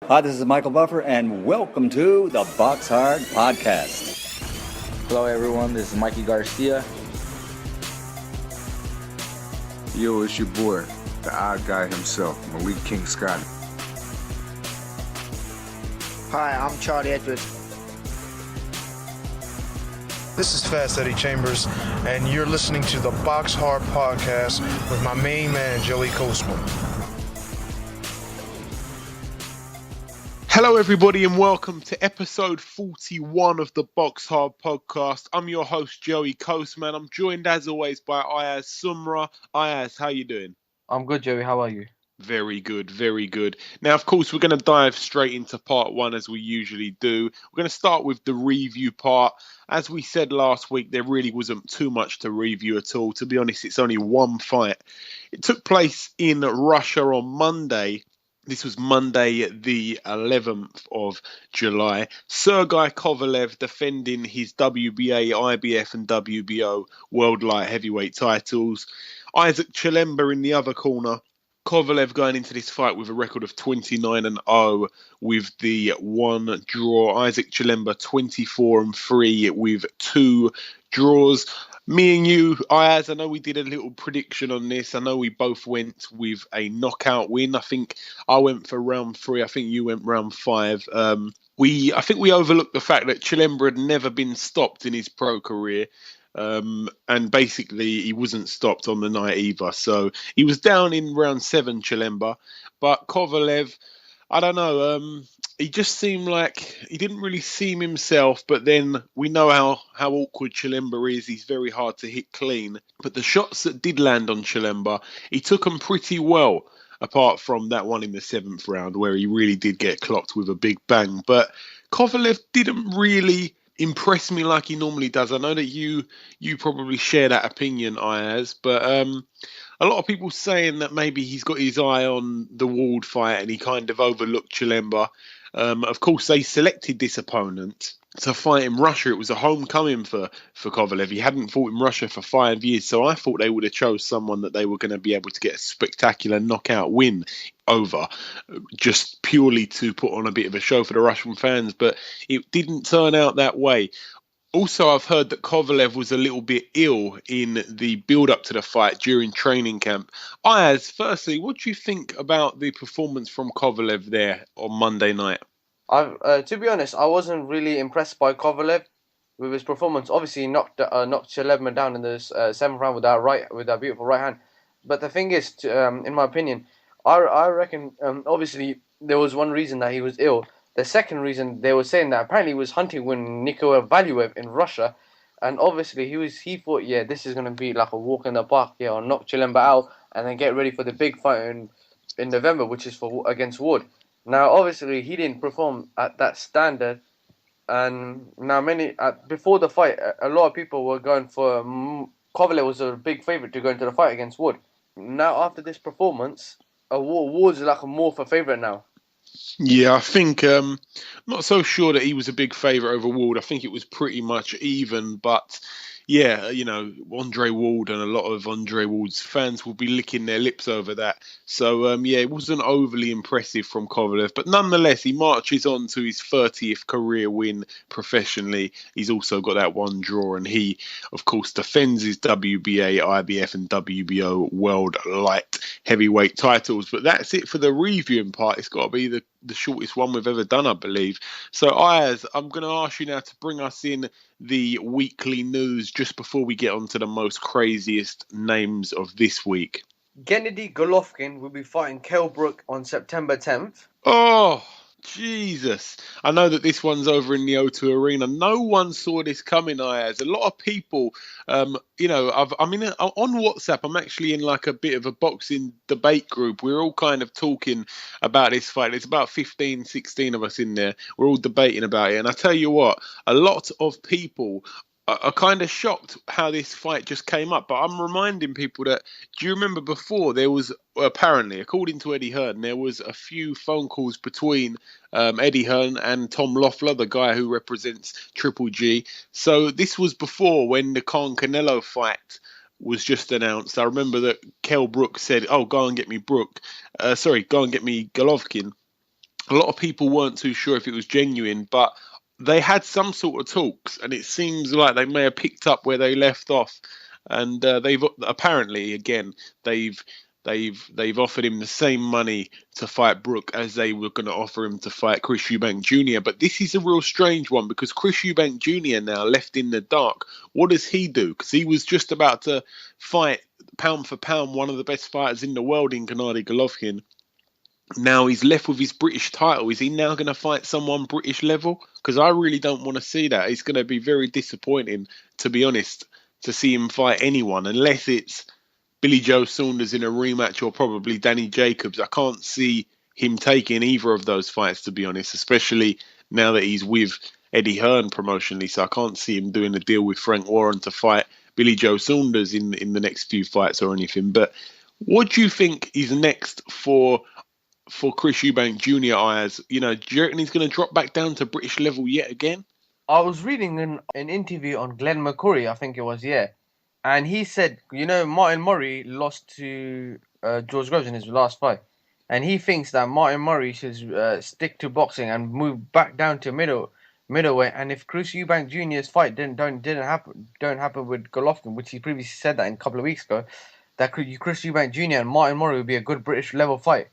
Hi, this is Michael Buffer, and welcome to the BoxHard Podcast. Hello, everyone. This is Mikey Garcia. Yo, it's your boy, the odd guy himself, Malik King Scotty. Hi, I'm Charlie Edwards. This is Fast Eddie Chambers, and you're listening to the BoxHard Podcast with my main man, Joey Coastman. Hello, everybody, and welcome to episode 41 of the BoxHard Podcast. I'm your host, Joey Coastman. I'm joined, as always, by Ayaz Sumra. Ayaz, how you doing? I'm good, Joey. How are you? Very good, very good. Now, of course, we're going to dive straight into part one as we usually do. We're going to start with the review part. As we said last week, there really wasn't too much to review at all. To be honest, it's only one fight. It took place in Russia on Monday. This was Monday, the 11th of July. Sergey Kovalev defending his WBA, IBF and WBO World Light Heavyweight titles. Isaac Chilemba in the other corner. Kovalev going into this fight with a record of 29-0 with the one draw. Isaac Chilemba 24-3 with two draws. Me and you, Ayaz, I know we did a little prediction on this. I know we both went with a knockout win. I think I went for round 3. I think you went round 5. I think we overlooked the fact that Chilemba had never been stopped in his pro career. And basically, he wasn't stopped on the night either. So he was down in round 7, Chilemba. But Kovalev, I don't know. He just seemed like he didn't really seem himself. But then we know how awkward Chilemba is. He's very hard to hit clean. But the shots that did land on Chilemba, he took them pretty well. Apart from that one in the 7th round where he really did get clocked with a big bang. But Kovalev didn't really impress me like he normally does. I know that you probably share that opinion, Ayaz, but a lot of people saying that maybe he's got his eye on the Ward fight and he kind of overlooked Chilemba. Of course, they selected this opponent to fight in Russia. It was a homecoming for Kovalev. He hadn't fought in Russia for 5 years, so I thought they would have chose someone that they were going to be able to get a spectacular knockout win over, just purely to put on a bit of a show for the Russian fans, but it didn't turn out that way. Also, I've heard that Kovalev was a little bit ill in the build-up to the fight during training camp. Ayaz, firstly, what do you think about the performance from Kovalev there on Monday night? To be honest, I wasn't really impressed by Kovalev with his performance. Obviously, he knocked Chilemba down in the 7th round with that beautiful right hand. But the thing is, in my opinion, I reckon obviously there was one reason that he was ill. The second reason, they were saying that apparently he was hunting with Valuev in Russia, and obviously he thought, yeah, this is going to be like a walk in the park, yeah, or knock Chilemba out and then get ready for the big fight in November, which is against Wood. Now, obviously, he didn't perform at that standard, and now before the fight, a lot of people were going for Kovalev was a big favorite to go into the fight against Wood. Now, after this performance, Wood's like a more of a favorite now. Yeah, I think not so sure that he was a big favourite over Ward. I think it was pretty much even, but yeah, Andre Ward and a lot of Andre Ward's fans will be licking their lips over that. So, it wasn't overly impressive from Kovalev, but nonetheless, he marches on to his 30th career win professionally. He's also got that one draw, and he, of course, defends his WBA, IBF and WBO World Light Heavyweight titles. But that's it for the reviewing part. It's got to be the shortest one we've ever done, I believe. So, Ayaz, I'm going to ask you now to bring us in the weekly news just before we get on to the most craziest names of this week. Gennady Golovkin will be fighting Kell Brook on September 10th. Oh, Jesus. I know that this one's over in the O2 Arena. No one saw this coming, Ayaz. A lot of people, on WhatsApp, I'm actually in like a bit of a boxing debate group. We're all kind of talking about this fight. There's about 15, 16 of us in there. We're all debating about it. And I tell you what, a lot of people are kind of shocked how this fight just came up. But I'm reminding people that, do you remember before there was, apparently, according to Eddie Hearn, there was a few phone calls between Eddie Hearn and Tom Loeffler, the guy who represents Triple G. So this was before when the Khan Canelo fight was just announced. I remember that Kell Brook said, "Oh, go and get me Brook. Go and get me Golovkin." a lot of people weren't too sure if it was genuine, but they had some sort of talks, and it seems like they may have picked up where they left off. And they've apparently, again, they've offered him the same money to fight Brook as they were going to offer him to fight Chris Eubank Jr. But this is a real strange one, because Chris Eubank Jr. now left in the dark. What does he do? Because he was just about to fight, pound for pound, one of the best fighters in the world in Gennady Golovkin. Now he's left with his British title. Is he now going to fight someone British level? Because I really don't want to see that. It's going to be very disappointing, to be honest, to see him fight anyone, unless it's Billy Joe Saunders in a rematch or probably Danny Jacobs. I can't see him taking either of those fights, to be honest, especially now that he's with Eddie Hearn promotionally. So I can't see him doing a deal with Frank Warren to fight Billy Joe Saunders in the next few fights or anything. But what do you think is next for Chris Eubank Jr., Ayaz? Do you reckon he's going to drop back down to British level yet again? I was reading an interview on Glenn McCurry, I think it was, yeah. And he said, Martin Murray lost to George Groves in his last fight. And he thinks that Martin Murray should stick to boxing and move back down to middleweight. And if Chris Eubank Jr.'s fight don't happen with Golovkin, which he previously said that a couple of weeks ago, that Chris Eubank Jr. and Martin Murray would be a good British level fight.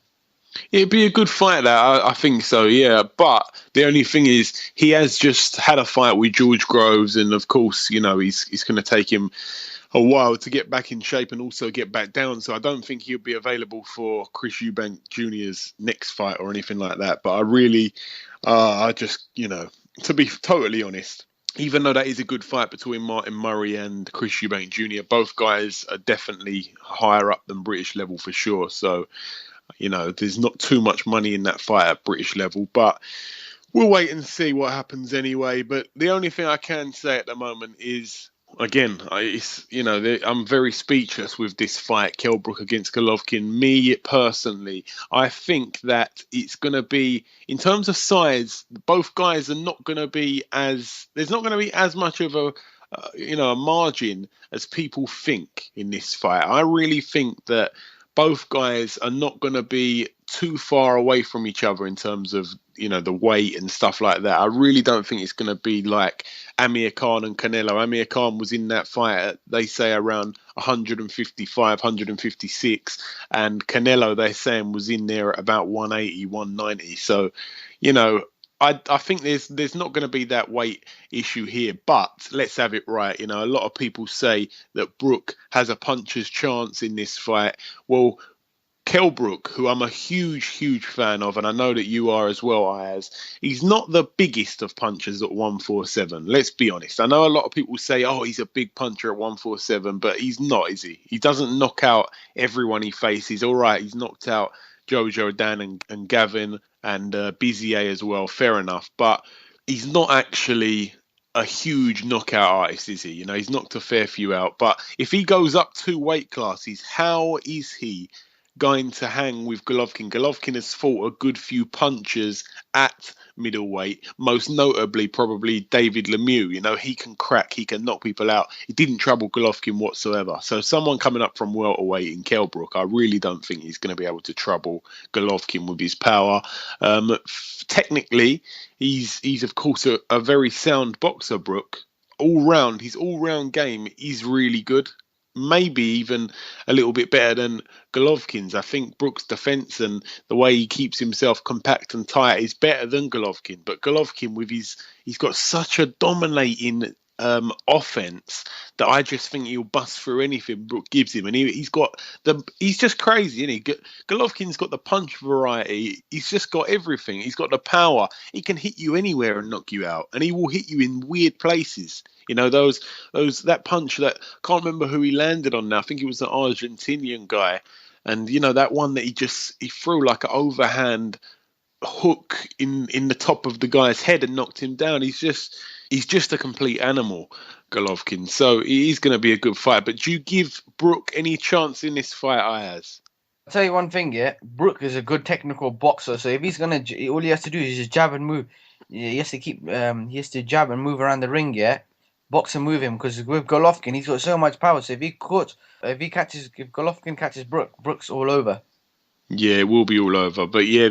It'd be a good fight, that I think so, yeah. But the only thing is, he has just had a fight with George Groves, and of course, he's going to take him a while to get back in shape and also get back down. So I don't think he'll be available for Chris Eubank Jr.'s next fight or anything like that. But I really, to be totally honest, even though that is a good fight between Martin Murray and Chris Eubank Jr., both guys are definitely higher up than British level for sure. So, there's not too much money in that fight at British level, but we'll wait and see what happens anyway. But the only thing I can say at the moment is, again, I'm very speechless with this fight, Kell Brook against Golovkin. Me personally, I think that it's going to be, in terms of size, both guys are not going to be there's not going to be as much of a margin as people think in this fight. I really think that both guys are not going to be too far away from each other in terms of, the weight and stuff like that. I really don't think it's going to be like Amir Khan and Canelo. Amir Khan was in that fight at, they say, around 155, 156. And Canelo, they're saying, was in there at about 180, 190. So, I think there's not going to be that weight issue here, but let's have it right. A lot of people say that Brook has a puncher's chance in this fight. Well, Kell Brook, who I'm a huge, huge fan of, and I know that you are as well, Ayaz, he's not the biggest of punchers at 147. Let's be honest. I know a lot of people say, oh, he's a big puncher at 147, but he's not, is he? He doesn't knock out everyone he faces. All right, he's knocked out Jojo Dan and Gavin and Bizier as well, fair enough. But he's not actually a huge knockout artist, is he? He's knocked a fair few out. But if he goes up 2 weight classes, how is he going to hang with Golovkin? Golovkin has fought a good few punchers at middleweight, most notably probably David Lemieux. He can crack, he can knock people out. He didn't trouble Golovkin whatsoever. So someone coming up from welterweight in Kell Brook, I really don't think he's going to be able to trouble Golovkin with his power. Technically, he's of course a very sound boxer, Brook. His all-round game is really good. Maybe even a little bit better than Golovkin's. I think Brook's defense and the way he keeps himself compact and tight is better than Golovkin. But Golovkin, he's got such a dominating offense that I just think he'll bust through anything Brook gives him. And he's just crazy, isn't he? Golovkin's got the punch variety. He's just got everything. He's got the power. He can hit you anywhere and knock you out. And he will hit you in weird places. That punch that, can't remember who he landed on now. I think it was the Argentinian guy. And, that one that he threw like an overhand hook in the top of the guy's head and knocked him down. He's just a complete animal, Golovkin. So it is going to be a good fight. But do you give Brook any chance in this fight, Ayaz? I'll tell you one thing, yeah. Brook is a good technical boxer. So if he's all he has to do is just jab and move. He has to jab and move around the ring, yeah. Box and move him, because with Golovkin, he's got so much power. So if Golovkin catches Brook, Brook's all over. Yeah, it will be all over. But yeah,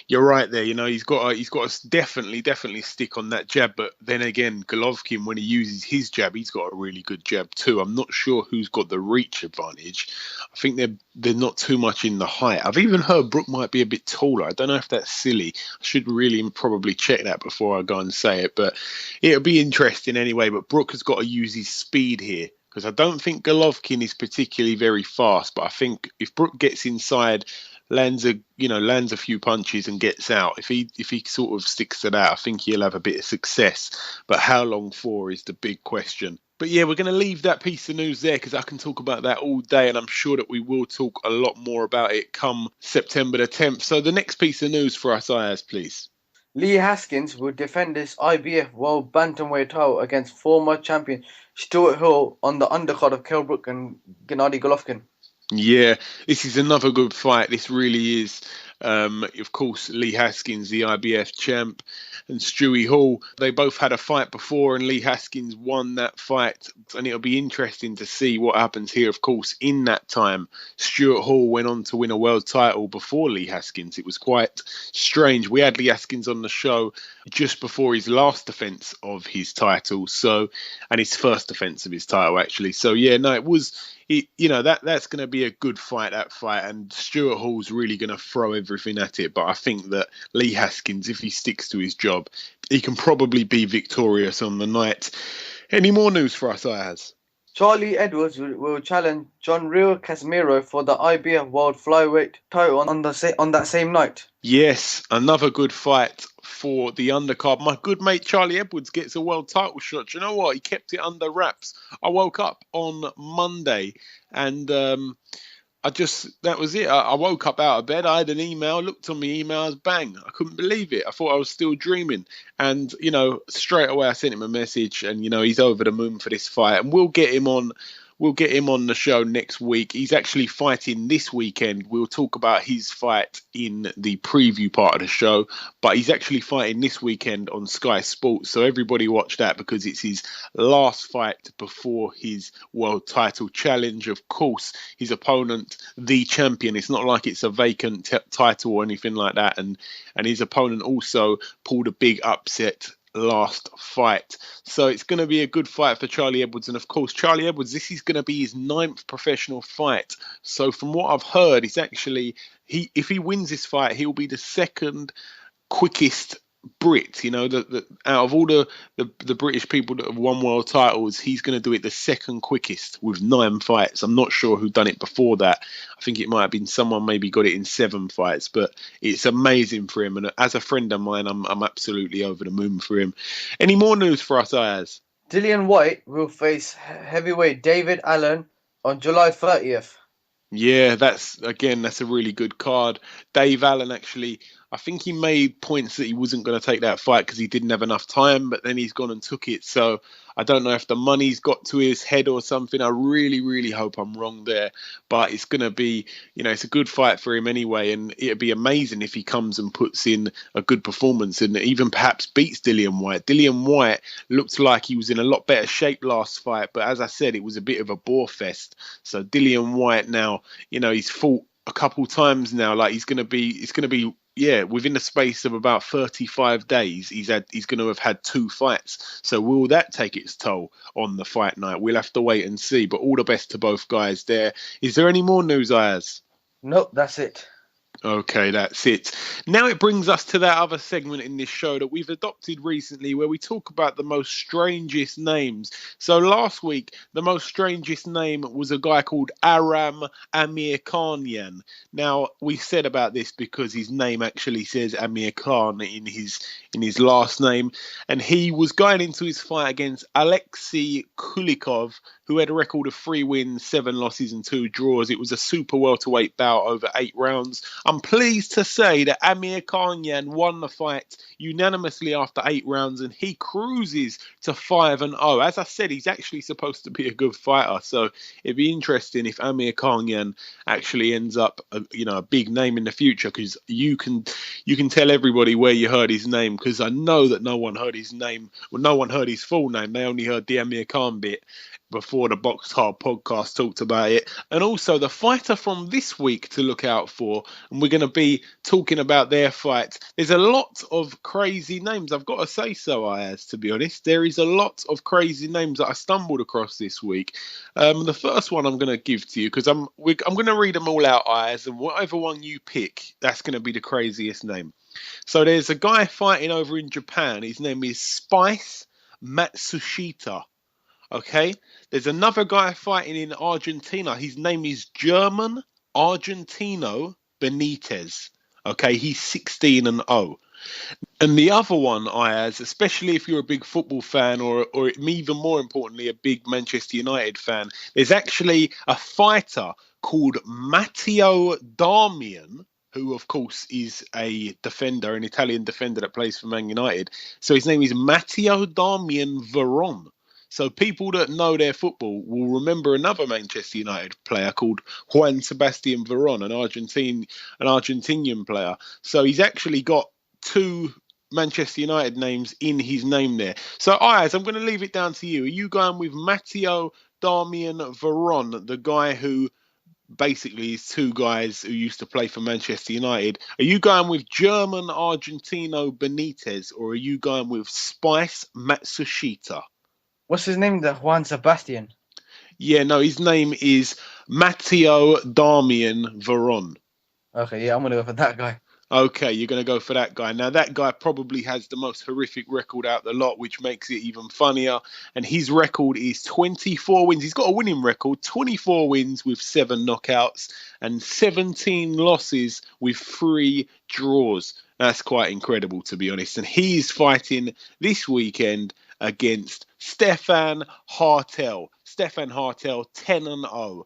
you're right there. He's got to definitely stick on that jab. But then again, Golovkin, when he uses his jab, he's got a really good jab too. I'm not sure who's got the reach advantage. I think they're not too much in the height. I've even heard Brook might be a bit taller. I don't know if that's silly. I should really probably check that before I go and say it. But it'll be interesting anyway. But Brook has got to use his speed here, because I don't think Golovkin is particularly very fast. But I think if Brook gets inside, lands a few punches and gets out, if he sort of sticks to that, I think he'll have a bit of success. But how long for is the big question. But yeah, we're going to leave that piece of news there, because I can talk about that all day, and I'm sure that we will talk a lot more about it come September the 10th. So the next piece of news for us, Ayaz, please. Lee Haskins will defend his IBF World Bantamweight title against former champion Stuart Hall on the undercard of Kell Brook and Gennady Golovkin. Yeah, this is another good fight. This really is. Of course, Lee Haskins, the IBF champ, and Stewie Hall, they both had a fight before, and Lee Haskins won that fight. And it'll be interesting to see what happens here. Of course, in that time, Stuart Hall went on to win a world title before Lee Haskins. It was quite strange. We had Lee Haskins on the show just before his last defense of his title, and his first defense of his title, actually. So yeah, no, it was. That's going to be a good fight, that fight, and Stuart Hall's really going to throw everything at it. But I think that Lee Haskins, if he sticks to his job, he can probably be victorious on the night. Any more news for us, Ayaz? Charlie Edwards will challenge John Rio Casimiro for the IBF World Flyweight title on that same night. Yes, another good fight for the undercard. My good mate Charlie Edwards gets a world title shot. You know what? He kept it under wraps. I woke up on Monday and that was it. I woke up out of bed. I had an email, looked on my emails, bang. I couldn't believe it. I thought I was still dreaming. And, straight away I sent him a message and, he's over the moon for this fight. And we'll get him on the show next week. He's actually fighting this weekend. We'll talk about his fight in the preview part of the show, but he's actually fighting this weekend on Sky Sports. So everybody watch that, because it's his last fight before his world title challenge. Of course, his opponent, the champion. It's not like it's a vacant title or anything like that. And his opponent also pulled a big upset last fight. So it's going to be a good fight for Charlie Edwards. And of course, Charlie Edwards, this is going to be his 9th professional fight. So from what I've heard, it's actually, if he wins this fight, he'll be the second quickest Brit. Out of all the British people that have won world titles, he's going to do it the second quickest with 9 fights. I'm not sure who done it before that. I think it might have been someone maybe got it in 7 fights, but it's amazing for him. And as a friend of mine, I'm absolutely over the moon for him. Any more news for us, Ayaz? Dillian White will face heavyweight David Allen on July 30th. Yeah, that's a really good card. Dave Allen, actually, I think he made points that he wasn't going to take that fight because he didn't have enough time, but then he's gone and took it. So I don't know if the money's got to his head or something. I really, really hope I'm wrong there. But it's going to be, it's a good fight for him anyway. And it'd be amazing if he comes and puts in a good performance and even perhaps beats Dillian White. Dillian White looked like he was in a lot better shape last fight. But as I said, it was a bit of a bore fest. So Dillian White now, he's fought a couple times now. Like it's going to be, within the space of about 35 days, he's going to have had 2 fights. So will that take its toll on the fight night? We'll have to wait and see. But all the best to both guys there. Is there any more news, Ayaz? Nope, that's it. Okay, that's it. Now it brings us to that other segment in this show that we've adopted recently where we talk about the most strangest names. So last week, the most strangest name was a guy called Aram Amirkhanian. Now, we said about this because his name actually says Amir Khan in his last name. And he was going into his fight against Alexei Kulikov, who had a record of 3 wins, 7 losses and 2 draws. It was a super welterweight bout over 8 rounds. I'm pleased to say that Amirkhanian won the fight unanimously after 8 rounds, and he cruises to 5-0. As I said, he's actually supposed to be a good fighter, so it'd be interesting if Amirkhanian actually ends up a big name in the future, because you can tell everybody where you heard his name, because I know that no one heard his name. Well, no one heard his full name. They only heard the Amir Khan bit. before the BoxHard Podcast talked about it. And also the fighter from this week to look out for, and we're going to be talking about their fights. There's a lot of crazy names. I've got to say so, Ayaz, to be honest. There is a lot of crazy names that I stumbled across this week. The first one I'm going to give to you, because I'm going to read them all out, Ayaz, and whatever one you pick, that's going to be the craziest name. So there's a guy fighting over in Japan. His name is Spice Matsushita. Okay, there's another guy fighting in Argentina. His name is German Argentino Benitez. Okay, he's 16-0. And the other one, Ayaz, especially if you're a big football fan or even more importantly, a big Manchester United fan, there's actually a fighter called Matteo Darmian, who, of course, is a defender, an Italian defender that plays for Man United. So his name is Matteo Darmian Veron. So people that know their football will remember another Manchester United player called Juan Sebastian Veron, an Argentinian player. So he's actually got two Manchester United names in his name there. So, Ayaz, I'm going to leave it down to you. Are you going with Matteo Darmian Veron, the guy who basically is two guys who used to play for Manchester United? Are you going with German Argentino Benitez, or are you going with Spice Matsushita? What's his name? The Juan Sebastian. Yeah, no, his name is Matteo Darmian Veron. Okay, yeah, I'm going to go for that guy. Okay, you're going to go for that guy. Now, that guy probably has the most horrific record out the lot, which makes it even funnier. And his record is 24 wins. He's got a winning record, 24 wins with 7 knockouts and 17 losses with 3 draws. That's quite incredible, to be honest. And he's fighting this weekend against Stefan Hartel. Stefan Hartel, 10-0.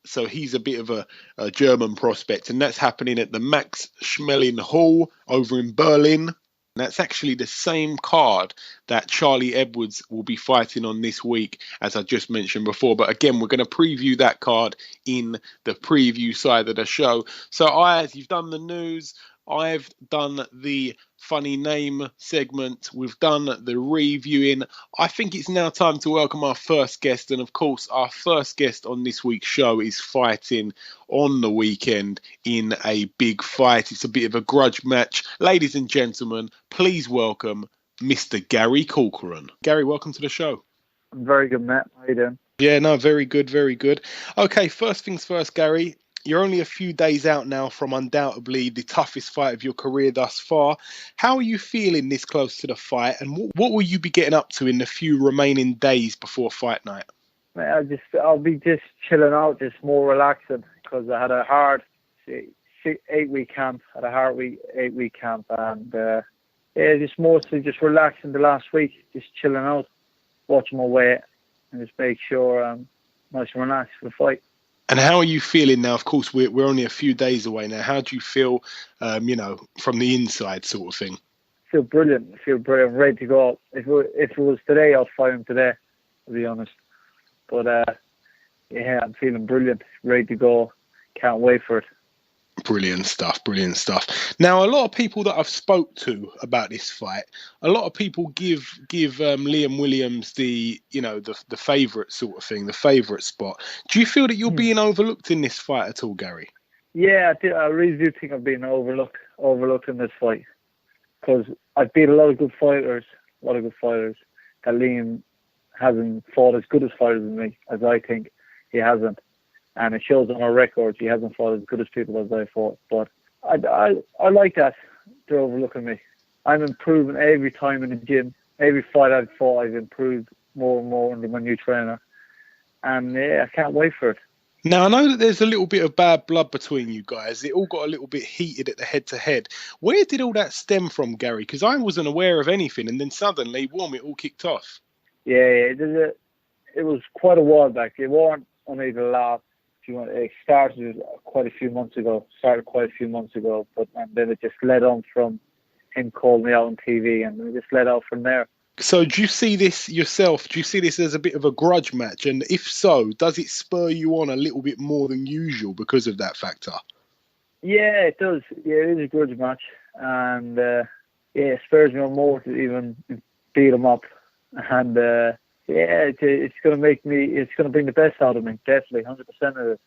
So he's a bit of a German prospect, and that's happening at the Max Schmeling Hall over in Berlin. And that's actually the same card that Charlie Edwards will be fighting on this week, as I just mentioned before. But again, we're going to preview that card in the preview side of the show. So, Ayaz, you've done the news. I've done the funny name segment. We've done the reviewing. I think it's now time to welcome our first guest. And of course, our first guest on this week's show is fighting on the weekend in a big fight. It's a bit of a grudge match. Ladies and gentlemen, please welcome Mr. Gary Corcoran. Gary, welcome to the show. I'm very good, Matt. How you doing? Yeah, no, very good, very good. Okay, first things first, Gary. You're only a few days out now from undoubtedly the toughest fight of your career thus far. How are you feeling this close to the fight, and what will you be getting up to in the few remaining days before fight night? I'll be just chilling out, just more relaxing, because I had a hard 8-week camp. And just mostly just relaxing the last week, just chilling out, watching my weight, and just make sure I'm nice and relaxed for the fight. And how are you feeling now? Of course, we're only a few days away now. How do you feel, from the inside sort of thing? I feel brilliant. I'm ready to go. If it was today, I'll fight him today, to be honest. But, I'm feeling brilliant, ready to go. Can't wait for it. Brilliant stuff. Now, a lot of people that I've spoke to about this fight, a lot of people give Liam Williams the favourite sort of thing, the favourite spot. Do you feel that you're being overlooked in this fight at all, Gary? Yeah, I really do think I'm being overlooked in this fight, because I've beat a lot of good fighters that Liam hasn't fought as good as fighters as me, as I think he hasn't. And it shows on our records he hasn't fought as good as people as I fought. But I like that they're overlooking me. I'm improving every time in the gym. Every fight I've fought, I've improved more and more under my new trainer. And I can't wait for it. Now, I know that there's a little bit of bad blood between you guys. It all got a little bit heated at the head-to-head. Where did all that stem from, Gary? Because I wasn't aware of anything, and then suddenly, boom, it all kicked off. Yeah, it was quite a while back. It wasn't only the last. It started quite a few months ago, but then it just led on from him calling me out on TV, and it just led out from there. So do you see this yourself? Do you see this as a bit of a grudge match? And if so, does it spur you on a little bit more than usual because of that factor? Yeah, it does. Yeah, it is a grudge match, and it spurs me on more to even beat him up. And Yeah, it's going to make me. It's going to bring the best out of me. Definitely, 100% of it.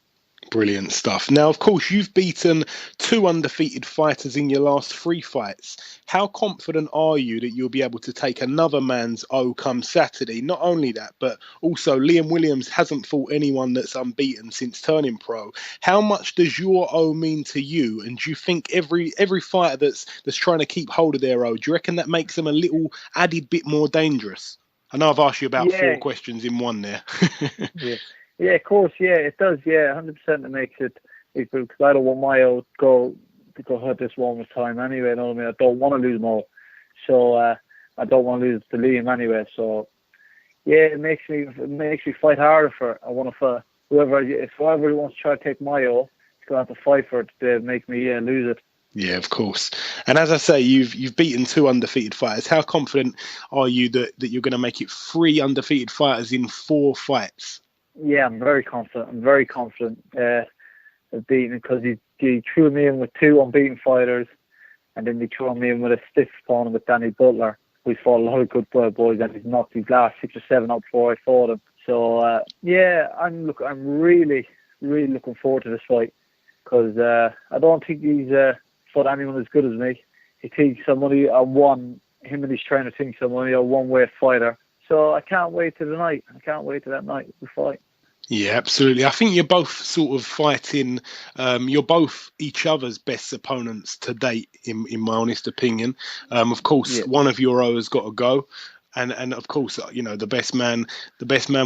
Brilliant stuff. Now, of course, you've beaten 2 undefeated fighters in your last 3 fights. How confident are you that you'll be able to take another man's O come Saturday? Not only that, but also Liam Williams hasn't fought anyone that's unbeaten since turning pro. How much does your O mean to you? And do you think every fighter that's trying to keep hold of their O, do you reckon that makes them a little added bit more dangerous? I know I've asked you about 4 questions in one there. Yeah, of course, yeah, it does, yeah, 100% it makes it equal, because I don't want my old go hurt this one with time anyway, you know what I mean? I don't want to lose them all, so I don't want to lose to Liam anyway, so yeah, it makes me fight harder for it. I want to fight if whoever wants to try to take my O, it's going to have to fight for it to make me lose it. Yeah, of course. And as I say, you've beaten 2 undefeated fighters. How confident are you that you're going to make it 3 undefeated fighters in 4 fights? Yeah, I'm very confident. Of beating him, because he threw me in with 2 unbeaten fighters, and then he threw me in with a stiff opponent with Danny Butler. We fought a lot of good boys, and he's knocked his last 6 or 7 up before I fought him. So yeah, I'm really looking forward to this fight, because I don't think he's fought anyone as good as me. He thinks somebody him and his trainer think somebody a one-way fighter. So I can't wait till the night. I can't wait till that night we fight. Yeah, absolutely. I think you're both sort of fighting. You're both each other's best opponents to date, in my honest opinion. Of course, one of your O's got to go, and of course, you know, the best man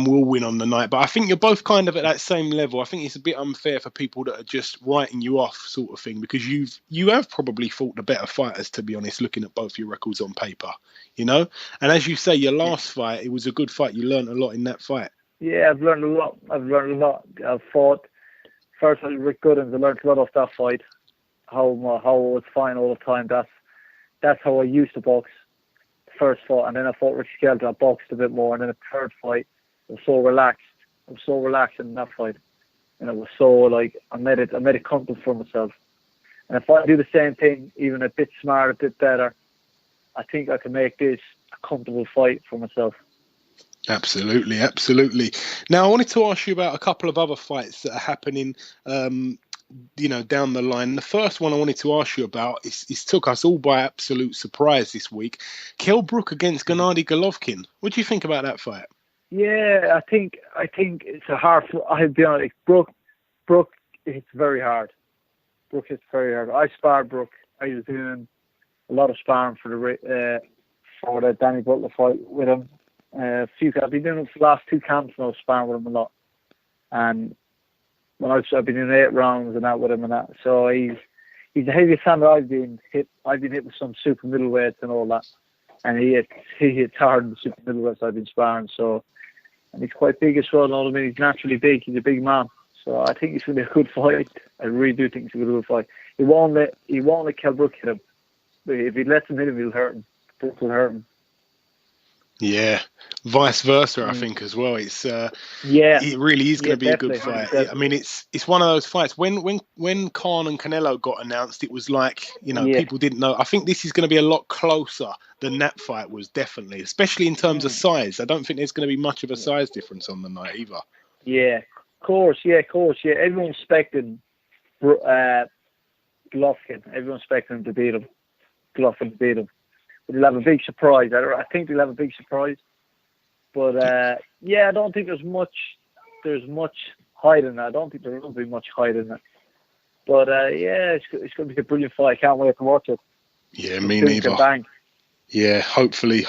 will win on the night. But I think you're both kind of at that same level. I think it's a bit unfair for people that are just writing you off, sort of thing, because you have probably fought the better fighters, to be honest, looking at both your records on paper. You know, and as you say, your last fight, it was a good fight. You learned a lot in that fight. Yeah, I've learned a lot. I've fought. First, Rick Goodens. I learned a lot off that fight. How I was fine all the time. That's how I used to box. The first fight, and then I fought Rich Skelton. I boxed a bit more, and then the third fight, I was so relaxed. I was so relaxed in that fight, and it was so like I made it comfortable for myself. And if I do the same thing, even a bit smarter, a bit better, I think I can make this a comfortable fight for myself. Absolutely. Now, I wanted to ask you about a couple of other fights that are happening, down the line. The first one I wanted to ask you about is took us all by absolute surprise this week. Kell Brook against Gennady Golovkin. What do you think about that fight? Yeah, I think it's a hard. I'll be honest. Brook hits very hard. Brook hits very hard. I sparred Brook. I was doing a lot of sparring for the Danny Butler fight with him. I've been doing it for the last 2 camps, and I was sparring with him a lot. And when I've been doing 8 rounds and that with him and that. So he's the heaviest hand that I've been hit. I've been hit with some super middleweights and all that, and he hits hard in the super middleweights I've been sparring. So, and he's quite big as well. You know what I mean? He's naturally big. He's a big man. So I think it's going to be a good fight. I really do think it's going to be a good fight. He won't let Kell Brook hit him. But if he lets him hit him, he'll hurt him. Brook will hurt him. Yeah, vice versa, I think as well. It's it really is going to be a good fight. Definitely. I mean, it's one of those fights. When Khan and Canelo got announced, it was like, people didn't know. I think this is going to be a lot closer than that fight was, definitely, especially in terms of size. I don't think there's going to be much of a size difference on the night either. Yeah, of course. Everyone's expecting Golovkin. Everyone's expecting him to beat him. Golovkin to beat him. They'll have a big surprise. I think they'll have a big surprise. But I don't think there's much hiding that. I don't think there will be much hiding that. But it's going to be a brilliant fight. I can't wait to watch it. Yeah, me neither. Bang. Yeah, hopefully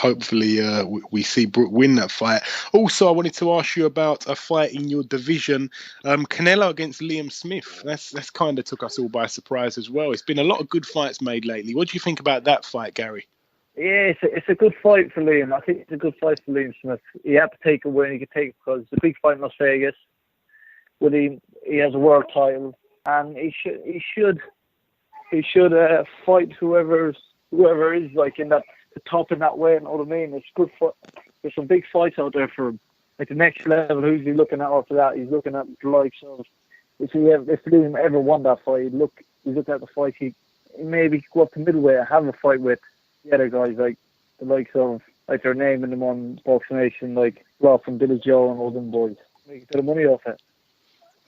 we see Brook win that fight. Also, I wanted to ask you about a fight in your division, Canelo against Liam Smith. That's kind of took us all by surprise as well. It's been a lot of good fights made lately. What do you think about that fight, Gary? Yeah, it's a good fight for Liam. I think it's a good fight for Liam Smith. He had to take a win. He could take it because it's a big fight in Las Vegas. With him, he has a world title, and he should fight whoever is like in that the top in that way. You know what I mean? It's good for. There's some big fights out there for him. Like the next level, who's he looking at after that? He's looking at the likes of if Liam ever won that fight, he'd look at the fight. He maybe go up to middleweight and have a fight with the other guys like the likes of like they're naming them on Box Nation, like Ross and Billy Joe and all them boys. Make a bit of money off it.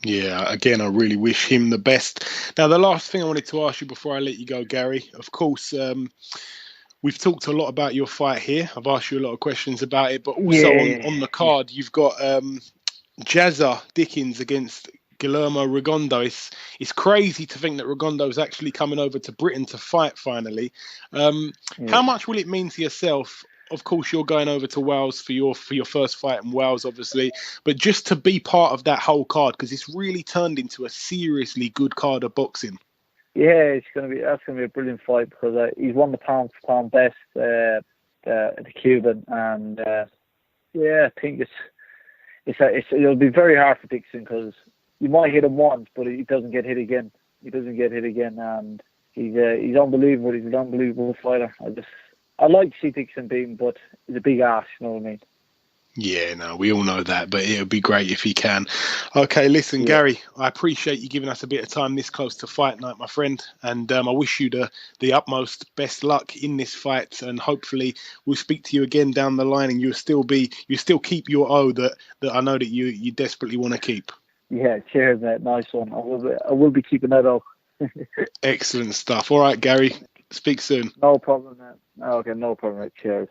Yeah, again, I really wish him the best. Now, the last thing I wanted to ask you before I let you go, Gary, of course, we've talked a lot about your fight here. I've asked you a lot of questions about it, but also on the card, you've got Jazza Dickens against Guillermo Rigondeaux. It's crazy to think that Rigondeaux is actually coming over to Britain to fight finally. How much will it mean to yourself? Of course, you're going over to Wales for your first fight in Wales, obviously, but just to be part of that whole card, because it's really turned into a seriously good card of boxing. Yeah, that's gonna be a brilliant fight because he's won the pound for pound best, the Cuban, and I think it'll be very hard for Dixon because you might hit him once, but he doesn't get hit again. And he's unbelievable. He's an unbelievable fighter. I'd like to see Dixon beat him, but he's a big ass, you know what I mean? Yeah, no, we all know that, but it would be great if he can. Okay, listen, Gary, I appreciate you giving us a bit of time this close to fight night, my friend, and I wish you the utmost best luck in this fight, and hopefully we'll speak to you again down the line, and you still keep your O that I know that you desperately want to keep. Yeah, cheers, mate. Nice one. I will be keeping that O. Excellent stuff. All right, Gary. Speak soon. No problem, man. Okay, no problem, mate. Cheers.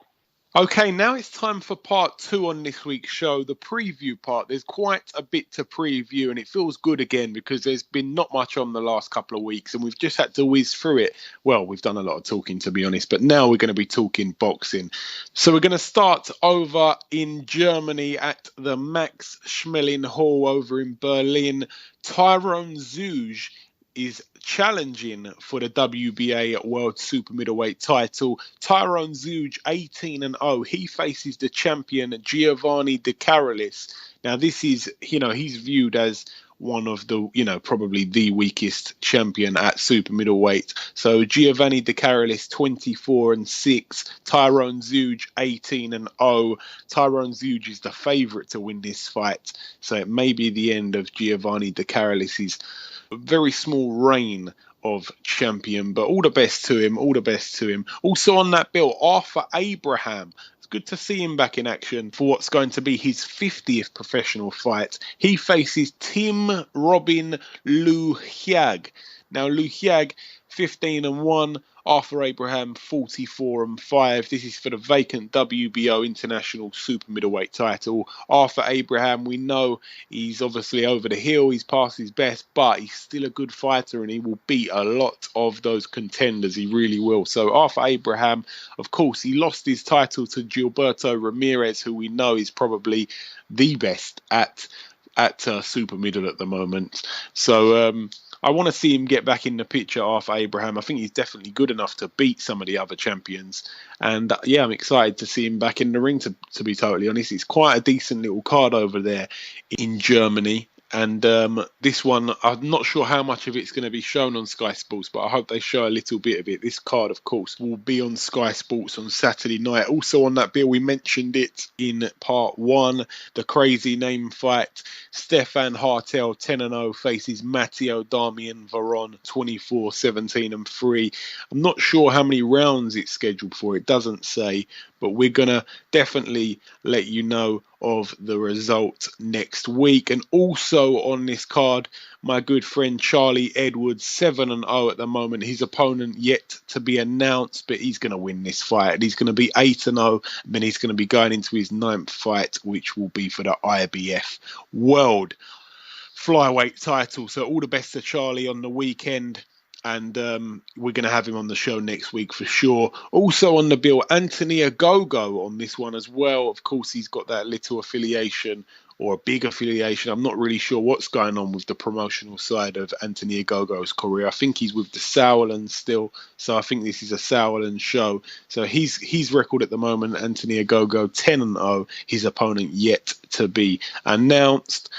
Okay, now it's time for part 2 on this week's show, the preview part. There's quite a bit to preview, and it feels good again because there's been not much on the last couple of weeks, and we've just had to whiz through it. Well, we've done a lot of talking, to be honest, but now we're going to be talking boxing. So we're going to start over in Germany at the Max Schmeling Hall over in Berlin. Tyrone Zeuge is challenging for the WBA World Super Middleweight title. Tyrone Zeuge, 18-0. He faces the champion Giovanni De Carolis. Now, this is, he's viewed as one of the, probably the weakest champion at super middleweight. So Giovanni De Carolis, 24-6. Tyrone Zeuge, 18-0. Tyrone Zeuge is the favourite to win this fight. So it may be the end of Giovanni De Carolis's very small reign of champion, but all the best to him. Also on that bill, Arthur Abraham. It's good to see him back in action for what's going to be his 50th professional fight. He faces Tim Robin Lu Hyag. Now, Lu Hyag, 15-1. Arthur Abraham, 44-5. This is for the vacant WBO International Super Middleweight title. Arthur Abraham, we know he's obviously over the hill. He's past his best, but he's still a good fighter, and he will beat a lot of those contenders. He really will. So Arthur Abraham, of course, he lost his title to Gilberto Ramirez, who we know is probably the best at super middle at the moment. So I want to see him get back in the picture, Arthur Abraham. I think he's definitely good enough to beat some of the other champions. And I'm excited to see him back in the ring, to be totally honest. It's quite a decent little card over there in Germany. And this one, I'm not sure how much of it's going to be shown on Sky Sports, but I hope they show a little bit of it. This card, of course, will be on Sky Sports on Saturday night. Also on that bill, we mentioned it in part 1, the crazy name fight. Stefan Hartel, 10-0, faces Matteo Damian Veron, 24-17-3. I'm not sure how many rounds it's scheduled for. It doesn't say, but we're going to definitely let you know of the result next week. And also on this card, my good friend Charlie Edwards, 7-0 at the moment. His opponent yet to be announced, but he's going to win this fight. And he's going to be 8-0, and then he's going to be going into his 9th fight, which will be for the IBF World Flyweight title. So all the best to Charlie on the weekend. And we're going to have him on the show next week for sure. Also on the bill, Anthony Ogogo on this one as well. Of course, he's got that little affiliation, or a big affiliation. I'm not really sure what's going on with the promotional side of Anthony Ogogo's career. I think he's with the Sauerland still. So I think this is a Sauerland show. So his record at the moment, Anthony Ogogo, 10-0. His opponent yet to be announced.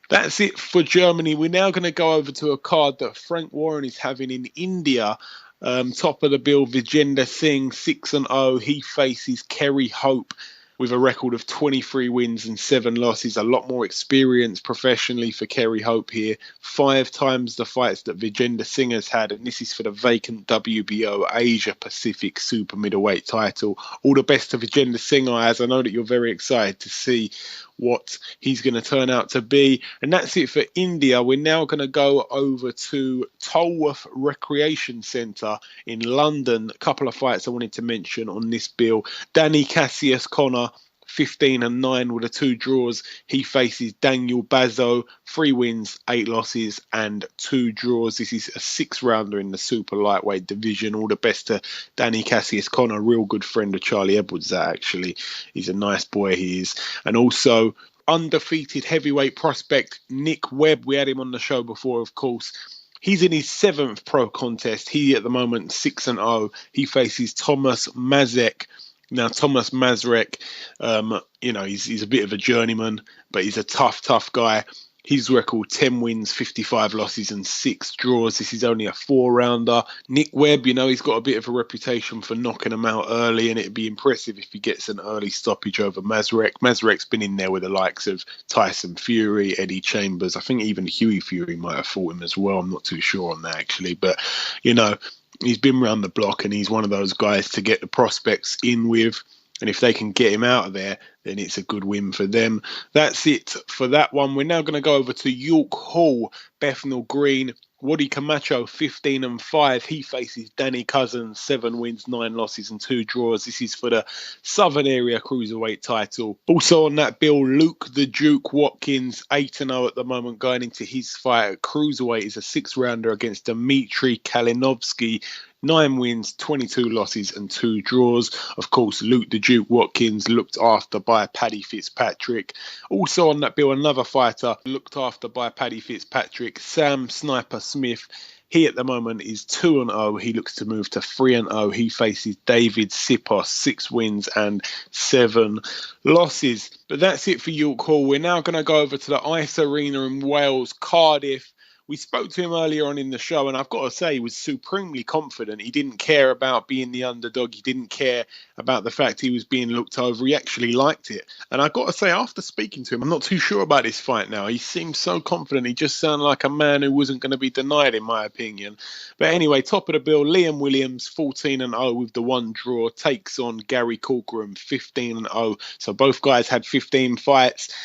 That's it for Germany. We're now going to go over to a card that Frank Warren is having in India. Top of the bill, Vijender Singh, 6-0. He faces Kerry Hope. with a record of 23 wins and 7 losses. A lot more experience professionally for Kerry Hope here. 5 times the fights that Vijender Singh has had, and this is for the vacant WBO Asia Pacific Super Middleweight title. All the best to Vijender Singh, as I know that you're very excited to see what he's going to turn out to be. And that's it for India. We're now going to go over to Tolworth Recreation Centre in London. A couple of fights I wanted to mention on this bill. Danny Cassius Connor, 15-9 with the 2 draws. He faces Daniel Bazzo, 3 wins, 8 losses and 2 draws. This is a 6-rounder in the super lightweight division. All the best to Danny Cassius Connor, real good friend of Charlie Edwards, that actually. He's a nice boy, he is. And also undefeated heavyweight prospect Nick Webb. We had him on the show before, of course. He's in his 7th pro contest. He at the moment 6-0. He faces Thomas Mazek. Now, Thomas Mazurek, he's a bit of a journeyman, but he's a tough guy. His record, 10 wins, 55 losses and 6 draws. This is only a 4-rounder. Nick Webb, he's got a bit of a reputation for knocking him out early, and it'd be impressive if he gets an early stoppage over Mazurek. Mazurek's been in there with the likes of Tyson Fury, Eddie Chambers. I think even Huey Fury might have fought him as well. I'm not too sure on that, actually. But, he's been around the block, and he's one of those guys to get the prospects in with. And if they can get him out of there, then it's a good win for them. That's it for that one. We're now going to go over to York Hall, Bethnal Green. Wadi Camacho, 15-5. He faces Danny Cousins, 7 wins, 9 losses and 2 draws. This is for the Southern Area Cruiserweight title. Also on that bill, Luke the Duke Watkins, 8-0 at the moment, going into his fight at Cruiserweight. Is a 6-rounder against Dmitry Kalinovsky. 9 wins, 22 losses and 2 draws. Of course, Luke the Duke Watkins looked after by Paddy Fitzpatrick. Also on that bill, another fighter looked after by Paddy Fitzpatrick, Sam Sniper Smith. He at the moment is 2-0. He looks to move to 3-0. He faces David Sipos, 6 wins and 7 losses. But that's it for York Hall. We're now going to go over to the Ice Arena in Wales, Cardiff. We spoke to him earlier on in the show, and I've got to say he was supremely confident. He didn't care about being the underdog. He didn't care about the fact he was being looked over. He actually liked it. And I've got to say, after speaking to him, I'm not too sure about this fight now. He seemed so confident. He just sounded like a man who wasn't going to be denied, in my opinion. But anyway, top of the bill, Liam Williams, 14-0 with the 1 draw, takes on Gary Corcoran, 15-0. So both guys had 15 fights.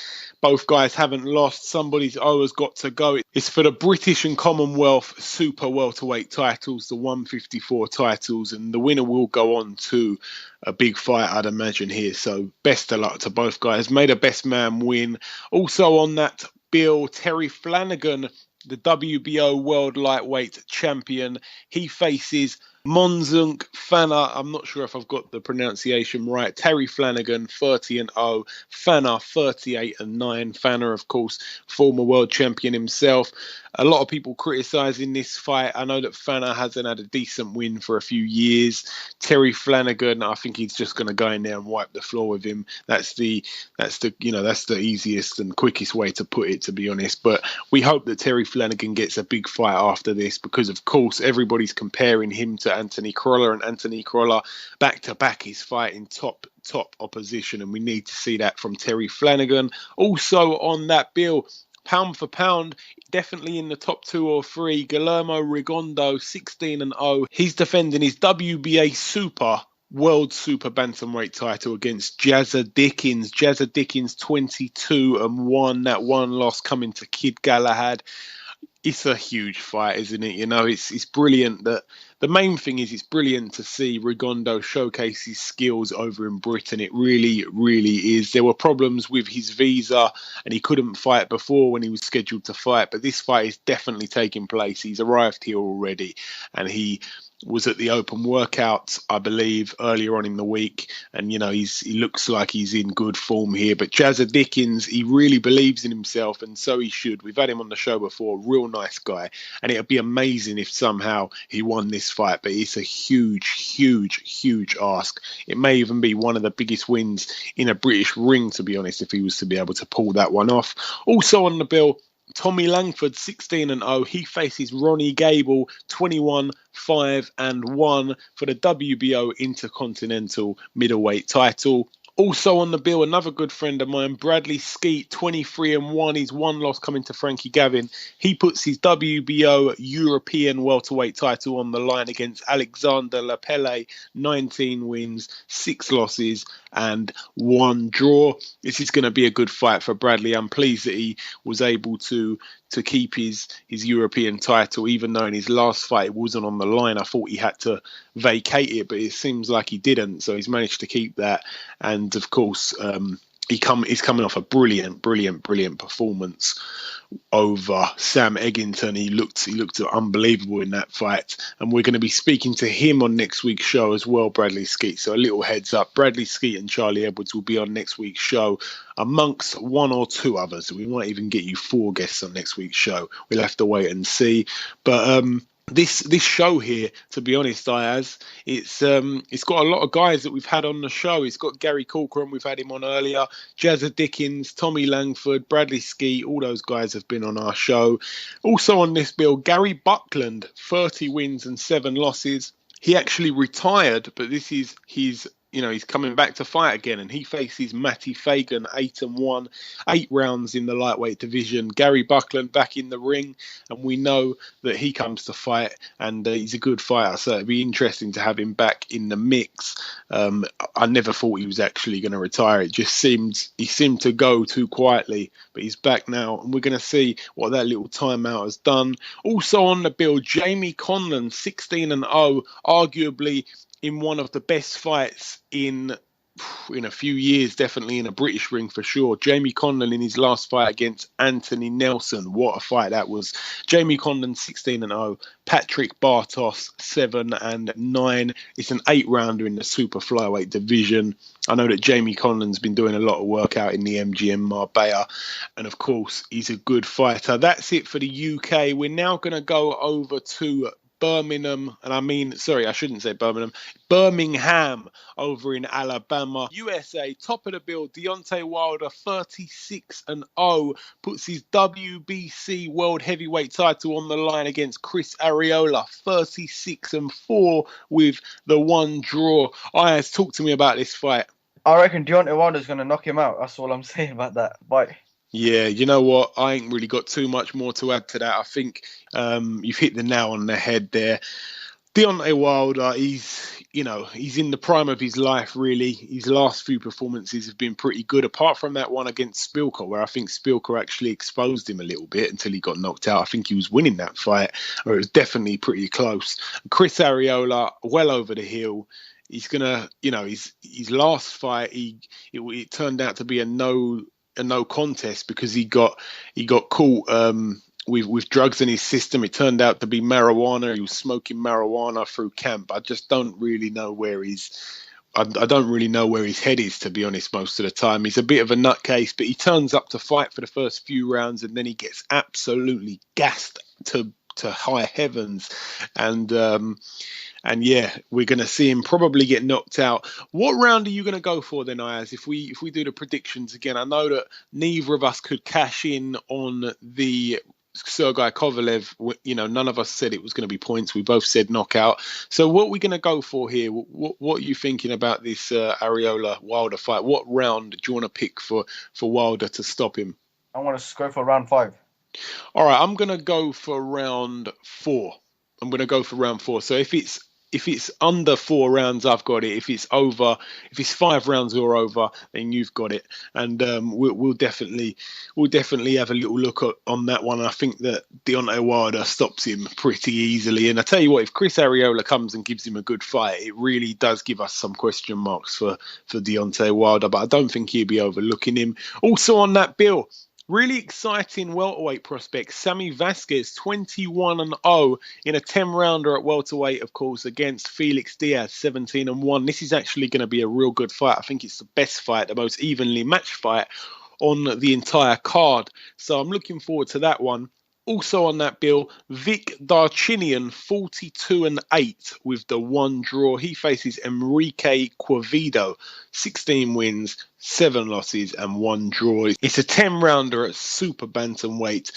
Both guys haven't lost. Somebody's always got to go. It's for the British and Commonwealth Super Welterweight titles, the 154 titles, and the winner will go on to a big fight, I'd imagine, here. So best of luck to both guys. May the best man win. Also on that bill, Terry Flanagan, the WBO World Lightweight Champion. He faces Monzunk Fana. I'm not sure if I've got the pronunciation right. Terry Flanagan, 30-0. Fana, 38-9. Fana, of course, former world champion himself. A lot of people criticising this fight. I know that Fana hasn't had a decent win for a few years. Terry Flanagan, I think he's just going to go in there and wipe the floor with him. That's the easiest and quickest way to put it, to be honest. But we hope that Terry Flanagan gets a big fight after this, because of course everybody's comparing him to Anthony Crolla, and Anthony Crolla back to back is fighting top opposition, and we need to see that from Terry Flanagan. Also on that bill, pound for pound, definitely in the top 2 or 3, Guillermo Rigondeaux, 16-0. He's defending his WBA World Super Bantamweight title against Jazza Dickens. Jazza Dickens, 22-1. That 1 loss coming to Kid Galahad. It's a huge fight, isn't it? It's brilliant that the main thing is it's brilliant to see Rigondeaux showcase his skills over in Britain. It really, really is. There were problems with his visa and he couldn't fight before when he was scheduled to fight. But this fight is definitely taking place. He's arrived here already, and he was at the open workout, I believe, earlier on in the week. And, he looks like he's in good form here. But Jazza Dickens, he really believes in himself, and so he should. We've had him on the show before, real nice guy. And it would be amazing if somehow he won this fight. But it's a huge ask. It may even be one of the biggest wins in a British ring, to be honest, if he was to be able to pull that one off. Also on the bill, Tommy Langford, 16-0. He faces Ronnie Gable, 21-5-1 for the WBO Intercontinental Middleweight title. Also on the bill, another good friend of mine, Bradley Skeet, 23-1. He's one loss coming to Frankie Gavin. He puts his WBO European welterweight title on the line against Alexander Lapele. 19 wins, 6 losses, and 1 draw. This is going to be a good fight for Bradley. I'm pleased that he was able to keep his European title, even though in his last fight it wasn't on the line. I thought he had to vacate it, but it seems like he didn't. So he's managed to keep that. And of course, he's coming off a brilliant performance over Sam Eggington. He looked unbelievable in that fight, and we're going to be speaking to him on next week's show as well, Bradley Skeet. So a little heads up, Bradley Skeet and Charlie Edwards will be on next week's show, amongst 1 or 2 others. We might even get you 4 guests on next week's show. We'll have to wait and see. But this show here, to be honest, Ayaz, it's got a lot of guys that we've had on the show. It's got Gary Corcoran, we've had him on earlier, Jazza Dickens, Tommy Langford, Bradley Skeet, all those guys have been on our show. Also on this bill, Gary Buckland, 30 wins and 7 losses. He actually retired, but this is his, he's coming back to fight again, and he faces Matty Fagan, 8-1, 8 rounds in the lightweight division. Gary Buckland back in the ring, and we know that he comes to fight, and he's a good fighter, so it'd be interesting to have him back in the mix. I never thought he was actually going to retire. It just he seemed to go too quietly, but he's back now, and we're going to see what that little timeout has done. Also on the bill, Jamie Conlan, 16-0, arguably in one of the best fights in a few years, definitely in a British ring for sure. Jamie Conlan in his last fight against Anthony Nelson. What a fight that was. Jamie Conlan 16-0. Patrick Bartos 7-9. It's an 8-rounder in the super flyweight division. I know that Jamie Conlan's been doing a lot of work out in the MGM Marbella, and of course he's a good fighter. That's it for the UK. We're now going to go over to Birmingham over in Alabama, USA. Top of the bill, Deontay Wilder, 36-0, puts his WBC World Heavyweight title on the line against Chris Arreola, 36-4 with the 1 draw. Ayaz, talk to me about this fight. I reckon Deontay Wilder's going to knock him out. That's all I'm saying about that fight. Yeah, you know what? I ain't really got too much more to add to that. I think you've hit the nail on the head there. Deontay Wilder, he's in the prime of his life, really. His last few performances have been pretty good, apart from that one against Spilker, where I think Spilker actually exposed him a little bit until he got knocked out. I think he was winning that fight, or it was definitely pretty close. Chris Arreola, well over the hill. He's gonna, his last fight, it turned out to be a no contest because he got caught with drugs in his system. It turned out to be marijuana. He was smoking marijuana through camp. I just don't really know where I don't really know where his head is, to be honest, most of the time. He's a bit of a nutcase, but he turns up to fight for the first few rounds, and then he gets absolutely gassed to high heavens. And yeah, we're going to see him probably get knocked out. What round are you going to go for then, Ayaz? If we do the predictions again, I know that neither of us could cash in on the Sergey Kovalev. None of us said it was going to be points. We both said knockout. So what are we going to go for here? What are you thinking about this Arreola Wilder fight? What round do you want to pick for Wilder to stop him? I want to go for round 5. All right, I'm going to go for round 4. So if it's under 4 rounds, I've got it. If it's 5 rounds or over, then you've got it. And we'll definitely have a little look on that one. I think that Deontay Wilder stops him pretty easily. And I tell you what, if Chris Arreola comes and gives him a good fight, it really does give us some question marks for Deontay Wilder. But I don't think he'll be overlooking him. Also on that bill, really exciting welterweight prospect, Sammy Vasquez, 21-0 in a 10-rounder at welterweight, of course, against Felix Diaz, 17-1. This is actually going to be a real good fight. I think it's the best fight, the most evenly matched fight on the entire card. So I'm looking forward to that one. Also on that bill, Vic Darchinyan, 42-8 with the 1 draw. He faces Enrique Quevedo, 16 wins, 7 losses and 1 draw. It's a 10-rounder at super bantamweight.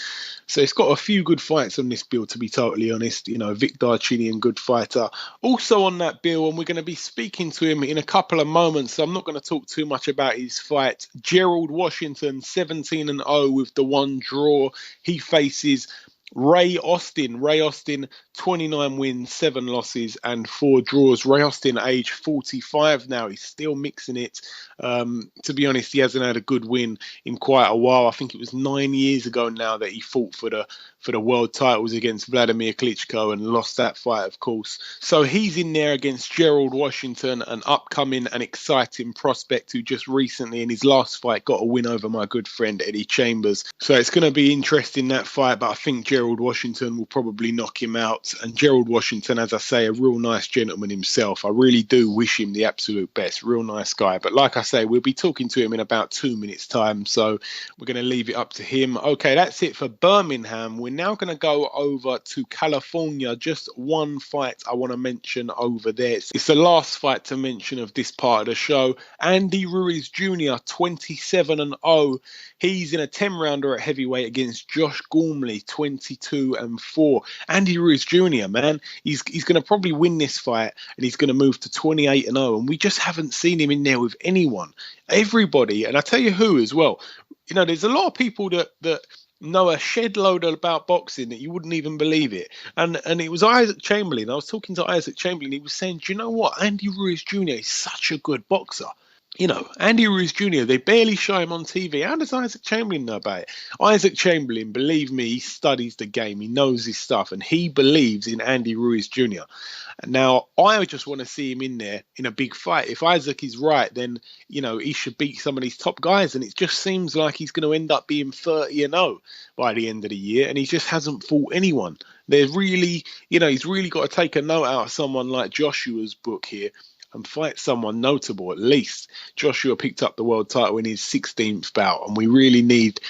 So it's got a few good fights on this bill, to be totally honest. You know, Vic Darcinian, good fighter. Also on that bill, and we're going to be speaking to him in a couple of moments, so I'm not going to talk too much about his fight. Gerald Washington, 17-0 with the 1 draw. He faces Ray Austin. Ray Austin, 29 wins, 7 losses and 4 draws. Ray Austin, age 45 now. He's still mixing it. To be honest, he hasn't had a good win in quite a while. I think it was 9 years ago now that he fought for the world titles against Vladimir Klitschko and lost that fight, of course. So he's in there against Gerald Washington, an upcoming and exciting prospect who just recently in his last fight got a win over my good friend Eddie Chambers. So it's going to be interesting, that fight, but I think Gerald Washington will probably knock him out. And Gerald Washington, as I say, a real nice gentleman himself. I really do wish him the absolute best. Real nice guy. But like I say, we'll be talking to him in about 2 minutes' time. So we're going to leave it up to him. Okay, that's it for Birmingham. We're now going to go over to California. Just one fight I want to mention over there. It's the last fight to mention of this part of the show. Andy Ruiz Jr., 27-0. He's in a 10-rounder at heavyweight against Josh Gormley, 22-4. Andy Ruiz Jr., man, he's going to probably win this fight and he's going to move to 28-0. And we just haven't seen him in there with anyone. Everybody, and I tell you who as well. You know, there's a lot of people that know a shed load about boxing that you wouldn't even believe it. And it was Isaac Chamberlain. I was talking to Isaac Chamberlain. He was saying, do you know what? Andy Ruiz Jr. is such a good boxer. You know, Andy Ruiz Jr., they barely show him on TV. How does Isaac Chamberlain know about it? Isaac Chamberlain, believe me, he studies the game. He knows his stuff, and he believes in Andy Ruiz Jr. Now, I just want to see him in there in a big fight. If Isaac is right, then, you know, he should beat some of these top guys, and it just seems like he's going to end up being 30-0 by the end of the year, and he just hasn't fought anyone. There's really, you know, he's really got to take a note out of someone like Joshua's book here and fight someone notable at least. Joshua picked up the world title in his 16th bout, and we really need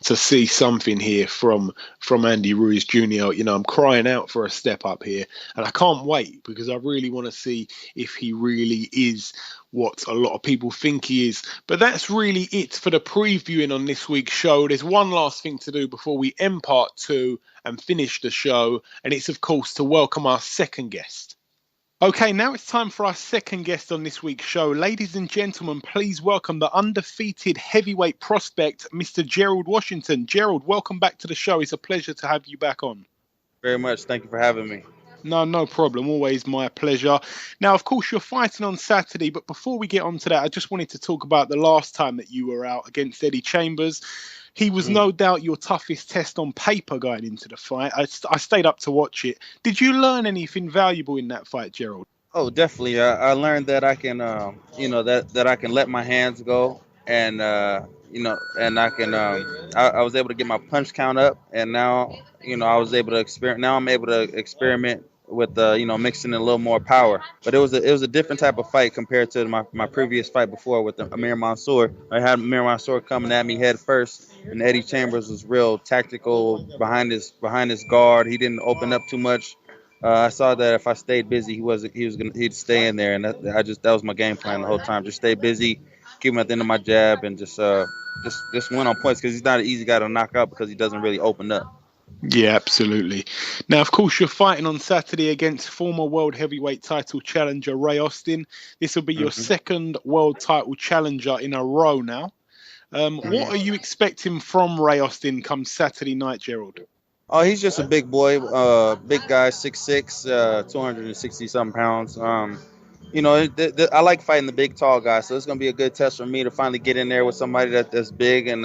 to see something here from Andy Ruiz Jr. You know, I'm crying out for a step up here, and I can't wait because I really want to see if he really is what a lot of people think he is. But that's really it for the previewing on this week's show. There's one last thing to do before we end part 2 and finish the show, and it's, of course, to welcome our second guest. Okay, now it's time for our second guest on this week's show. Ladies and gentlemen, please welcome the undefeated heavyweight prospect, Mr. Gerald Washington. Gerald, welcome back to the show. It's a pleasure to have you back on. Very much. Thank you for having me. No problem. Always my pleasure. Now, of course, you're fighting on Saturday, but before we get on to that, I just wanted to talk about the last time that you were out against Eddie Chambers. He was no doubt your toughest test on paper going into the fight. I stayed up to watch it. Did you learn anything valuable in that fight, Gerald? Oh, definitely. I learned that I can, that I can let my hands go, and and I can. I was able to get my punch count up, and now, I was able to experiment. Now I'm able to experiment with mixing in a little more power. But it was a different type of fight compared to my previous fight before with Amir Mansour. I had Amir Mansour coming at me head first, and Eddie Chambers was real tactical behind his guard. He didn't open up too much. I saw that if I stayed busy, he'd stay in there, and that was my game plan the whole time. Just stay busy, keep him at the end of my jab, and just win on points, because he's not an easy guy to knock out because he doesn't really open up. Yeah, absolutely. Now, of course, you're fighting on Saturday against former world heavyweight title challenger Ray Austin. This will be your second world title challenger in a row now. What are you expecting from Ray Austin come Saturday night, Gerald? Oh, he's just a big boy, big guy, 6'6", 260-something pounds. I like fighting the big, tall guys, so it's going to be a good test for me to finally get in there with somebody that's big and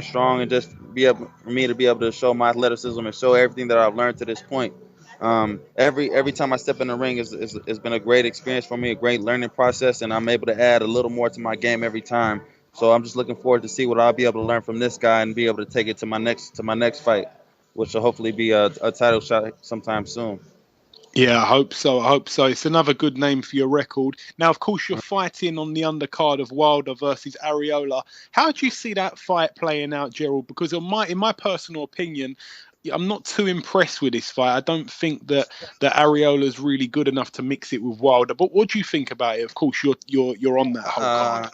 strong, and just for me to be able to show my athleticism and show everything that I've learned to this point. Every time I step in the ring, it's been a great experience for me, a great learning process, and I'm able to add a little more to my game every time. So I'm just looking forward to see what I'll be able to learn from this guy and be able to take it to my next fight, which will hopefully be a title shot sometime soon. Yeah, I hope so. It's another good name for your record. Now, of course, you're fighting on the undercard of Wilder versus Areola. How do you see that fight playing out, Gerald? Because in my personal opinion, I'm not too impressed with this fight. I don't think that Areola's really good enough to mix it with Wilder. But what do you think about it? Of course, you're on that whole card.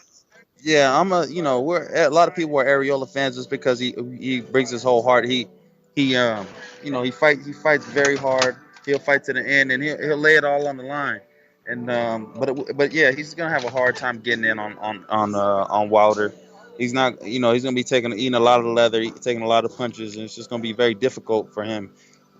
Yeah, a lot of people are Areola fans just because he brings his whole heart. He he fights very hard. He'll fight to the end, and he'll lay it all on the line. And but yeah, he's gonna have a hard time getting in on Wilder. He's not, he's gonna be eating a lot of leather, taking a lot of punches, and it's just gonna be very difficult for him.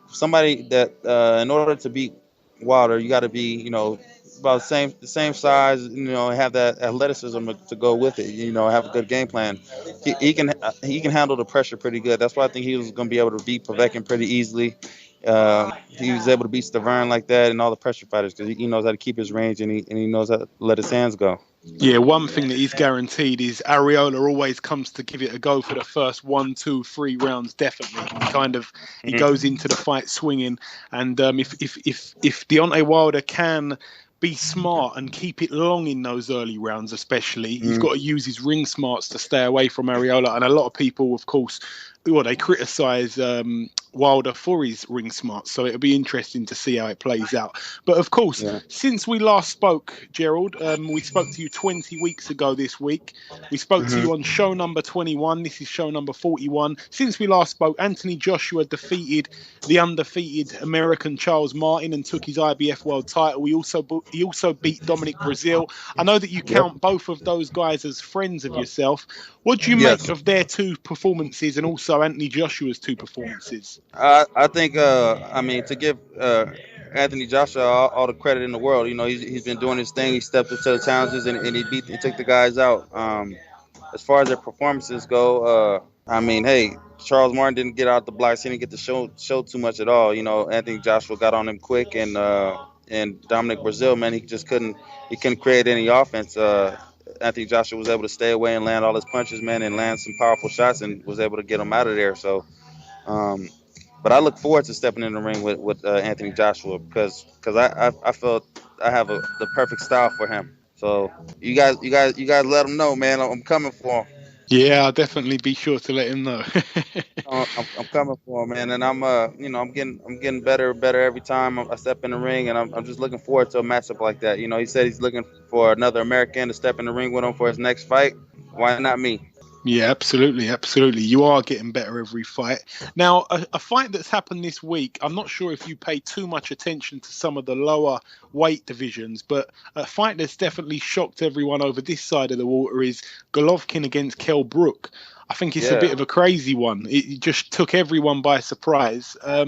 Somebody that in order to beat Wilder, you got to be, about the same size, have that athleticism to go with it. Have a good game plan. He can handle the pressure pretty good. That's why I think he was going to be able to beat Povetkin pretty easily. He was able to beat Stavern like that and all the pressure fighters because he knows how to keep his range and he knows how to let his hands go. Yeah, one thing that he's guaranteed is Areola always comes to give it a go for the first 1, 2, 3 rounds. Definitely, he goes into the fight swinging, and if Deontay Wilder can be smart and keep it long in those early rounds, especially, he's got to use his ring smarts to stay away from Areola. And a lot of people, of course, they criticise Wilder for his ring smarts, so it'll be interesting to see how it plays out. But of course, since we last spoke, Gerald, we spoke to you 20 weeks ago this week. We spoke to you on show number 21. This is show number 41. Since we last spoke, Anthony Joshua defeated the undefeated American Charles Martin and took his IBF world title. He also beat Dominic Brazil. I know that you count both of those guys as friends of yourself. What do you make of their two performances and also Anthony Joshua's two performances? I think, to give Anthony Joshua all the credit in the world, he's been doing his thing. He stepped up to the challenges and he took the guys out. As far as their performances go, hey, Charles Martin didn't get out the blocks. He didn't get to show too much at all. Anthony Joshua got on him quick, and Dominic Brazil, man, he couldn't create any offense. Anthony Joshua was able to stay away and land all his punches, man, and land some powerful shots and was able to get him out of there. So, but I look forward to stepping in the ring with Anthony Joshua because I felt I have the perfect style for him. So you guys let him know, man. I'm coming for him. Yeah, I'll definitely be sure to let him know. I'm coming for him, man, and I'm getting better every time I step in the ring, and I'm just looking forward to a matchup like that. He said he's looking for another American to step in the ring with him for his next fight. Why not me? Yeah, absolutely. You are getting better every fight. Now, a fight that's happened this week, I'm not sure if you pay too much attention to some of the lower weight divisions, but a fight that's definitely shocked everyone over this side of the water is Golovkin against Kell Brook. I think it's a bit of a crazy one. It just took everyone by surprise. I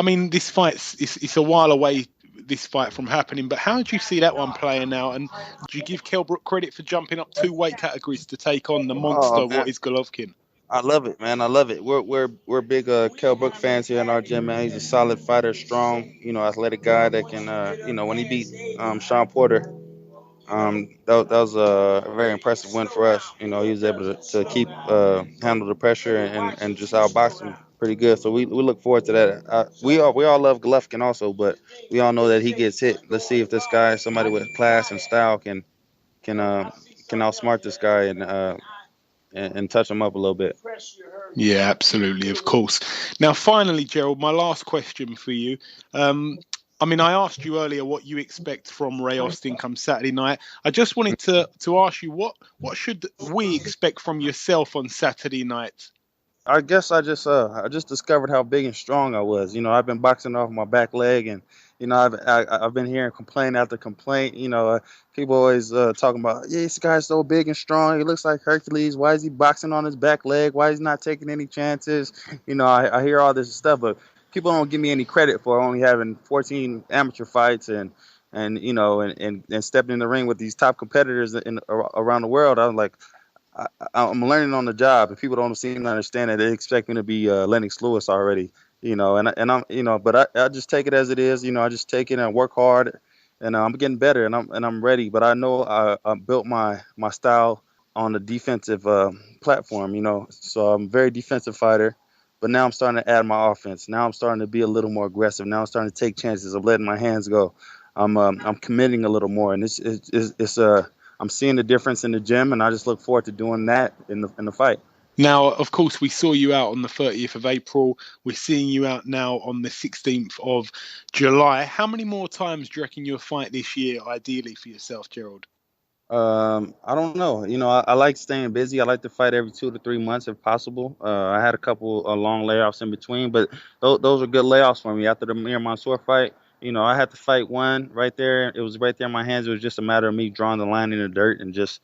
mean, this fight's it's a while away, this fight from happening, but how do you see that one playing out? And do you give Kell Brook credit for jumping up 2 weight categories to take on the monster what is Golovkin? I love it, man. I love it. We're big Kell Brook fans here in our gym, man. He's a solid fighter, strong, athletic guy that can, when he beat Sean Porter, that was a very impressive win for us. He was able to keep handle the pressure and just outbox him pretty good. So we look forward to that. We all love Golovkin also, but we all know that he gets hit. Let's see if this guy, somebody with class and style, can outsmart this guy and touch him up a little bit. Yeah, absolutely, of course. Now, finally, Gerald, my last question for you. I asked you earlier what you expect from Ray Austin come Saturday night. I just wanted to ask you what should we expect from yourself on Saturday night? I guess I just discovered how big and strong I was. I've been boxing off my back leg, and I've been hearing complaint after complaint. People always talking about, this guy's so big and strong. He looks like Hercules. Why is he boxing on his back leg? Why is he not taking any chances? I hear all this stuff, but people don't give me any credit for only having 14 amateur fights and stepping in the ring with these top competitors around the world. I'm like, I'm learning on the job, and people don't seem to understand that. They expect me to be Lennox Lewis already, and I'm, but I just take it as it is. I just take it and work hard, and I'm getting better, and I'm ready. But I know I built my style on the defensive platform, so I'm a very defensive fighter. But now I'm starting to add my offense. Now I'm starting to be a little more aggressive. Now I'm starting to take chances. I'm letting my hands go. I'm committing a little more, and it's I'm seeing the difference in the gym, and I just look forward to doing that in the fight. Now, of course, we saw you out on the 30th of April. We're seeing you out now on the 16th of July. How many more times do you reckon you'll fight this year, ideally, for yourself, Gerald? I don't know. I like staying busy. I like to fight every 2 to 3 months if possible. I had a couple long layoffs in between, but those were good layoffs for me. After the Mir Mansour fight, I had to fight one right there. It was right there in my hands. It was just a matter of me drawing the line in the dirt and just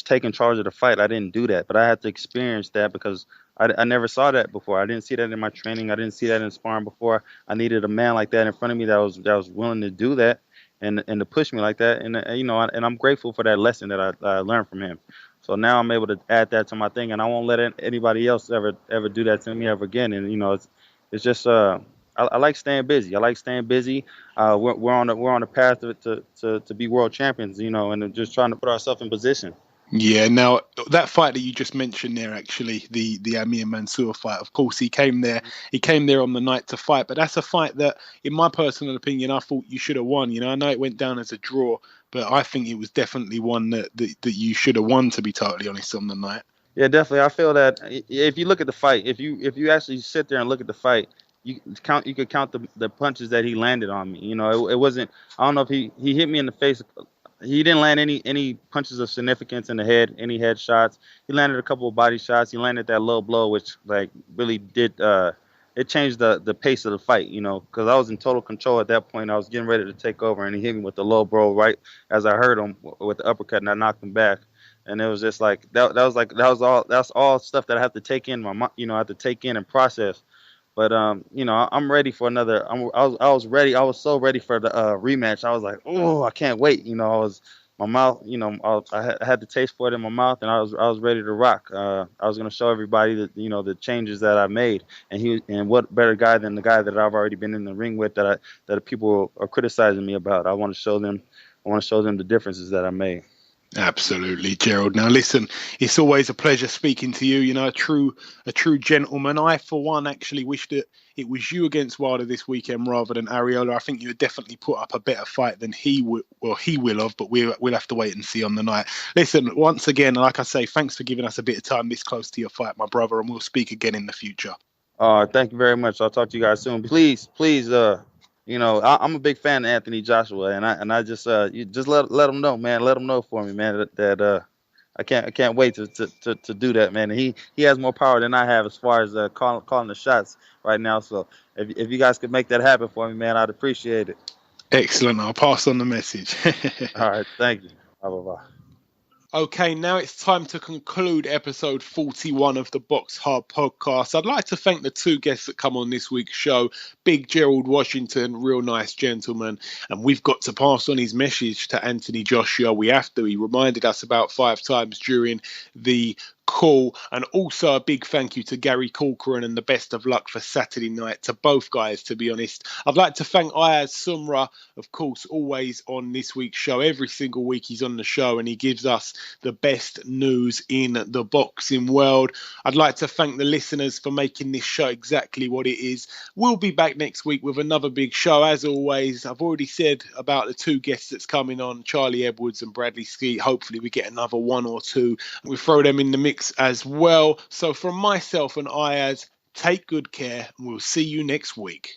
taking charge of the fight. I didn't do that, but I had to experience that because I never saw that before. I didn't see that in my training. I didn't see that in sparring before. I needed a man like that in front of me that was willing to do that and to push me like that. And I'm grateful for that lesson that I learned from him. So now I'm able to add that to my thing, and I won't let anybody else ever do that to me ever again. And it's just I like staying busy. I like staying busy. We're on the path to be world champions. And just trying to put ourselves in position. Yeah, now that fight that you just mentioned there, actually, the Amir Mansour fight, of course, he came there on the night to fight, but that's a fight that, in my personal opinion, I thought you should have won. I know it went down as a draw, but I think it was definitely one that you should have won, to be totally honest, on the night. Yeah, definitely. I feel that if you look at the fight, if you actually sit there and look at the fight, you could count the punches that he landed on me. It wasn't. I don't know if he hit me in the face. He didn't land any punches of significance in the head, any head shots. He landed a couple of body shots. He landed that low blow, which really did it changed the pace of the fight. Because I was in total control at that point. I was getting ready to take over, and he hit me with the low blow right as I heard him with the uppercut, and I knocked him back. And it was just like that's all stuff that I have to take in I have to take in and process. But I'm ready for another. I was ready. I was so ready for the rematch. I was like, oh, I can't wait. My mouth. I had the taste for it in my mouth, and I was ready to rock. I was gonna show everybody that the changes that I made, and what better guy than the guy that I've already been in the ring with that people are criticizing me about. I want to show them the differences that I made. Absolutely, Gerald. Now, listen, it's always a pleasure speaking to you. A true gentleman. I, for one, actually wish that it was you against Wilder this weekend rather than Ariola. I think you would definitely put up a better fight than he will have, but we'll have to wait and see on the night. Listen, once again, like I say, thanks for giving us a bit of time this close to your fight, my brother, and we'll speak again in the future. Thank you very much. I'll talk to you guys soon. Please, I'm a big fan of Anthony Joshua, and I just you just let him know, man. Let him know for me, man, that I can't wait to do that, man. And he has more power than I have as far as calling the shots right now. So if you guys could make that happen for me, man, I'd appreciate it. Excellent. I'll pass on the message. All right, thank you. Bye. Okay, now it's time to conclude episode 41 of the BoxHard Podcast. I'd like to thank the two guests that come on this week's show. Big Gerald Washington, real nice gentleman. And we've got to pass on his message to Anthony Joshua. We have to. He reminded us about 5 times during the call. And also a big thank you to Gary Corcoran, and the best of luck for Saturday night to both guys, to be honest. I'd like to thank Ayaz Sumra, of course, always on this week's show. Every single week he's on the show and he gives us the best news in the boxing world. I'd like to thank the listeners for making this show exactly what it is. We'll be back next week with another big show. As always, I've already said about the two guests that's coming on, Charlie Edwards and Bradley Skeet. Hopefully we get another one or two. We'll throw them in the mix as well. So from myself and Ayaz, take good care, and we'll see you next week.